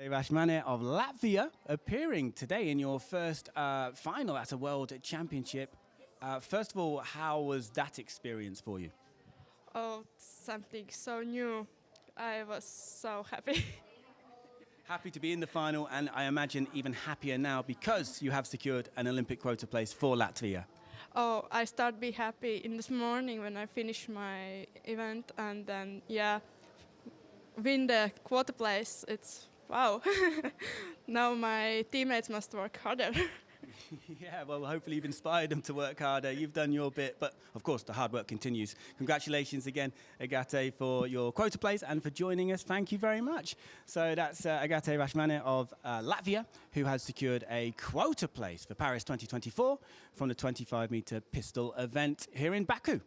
Rashmane of Latvia appearing today in your first final at a World Championship. First of all, how was that experience for you? Oh, something so new. I was so happy. Happy to be in the final, and I imagine even happier now because you have secured an Olympic quota place for Latvia. Oh, I start be happy in this morning when I finish my event and then win the quarter place. It's wow. Now my teammates must work harder. Yeah, well, hopefully you've inspired them to work harder. You've done your bit, but of course the hard work continues. Congratulations again, Agate, for your quota place and for joining us. Thank you very much. So that's Agate Rashmane of Latvia, who has secured a quota place for Paris 2024 from the 25-meter pistol event here in Baku.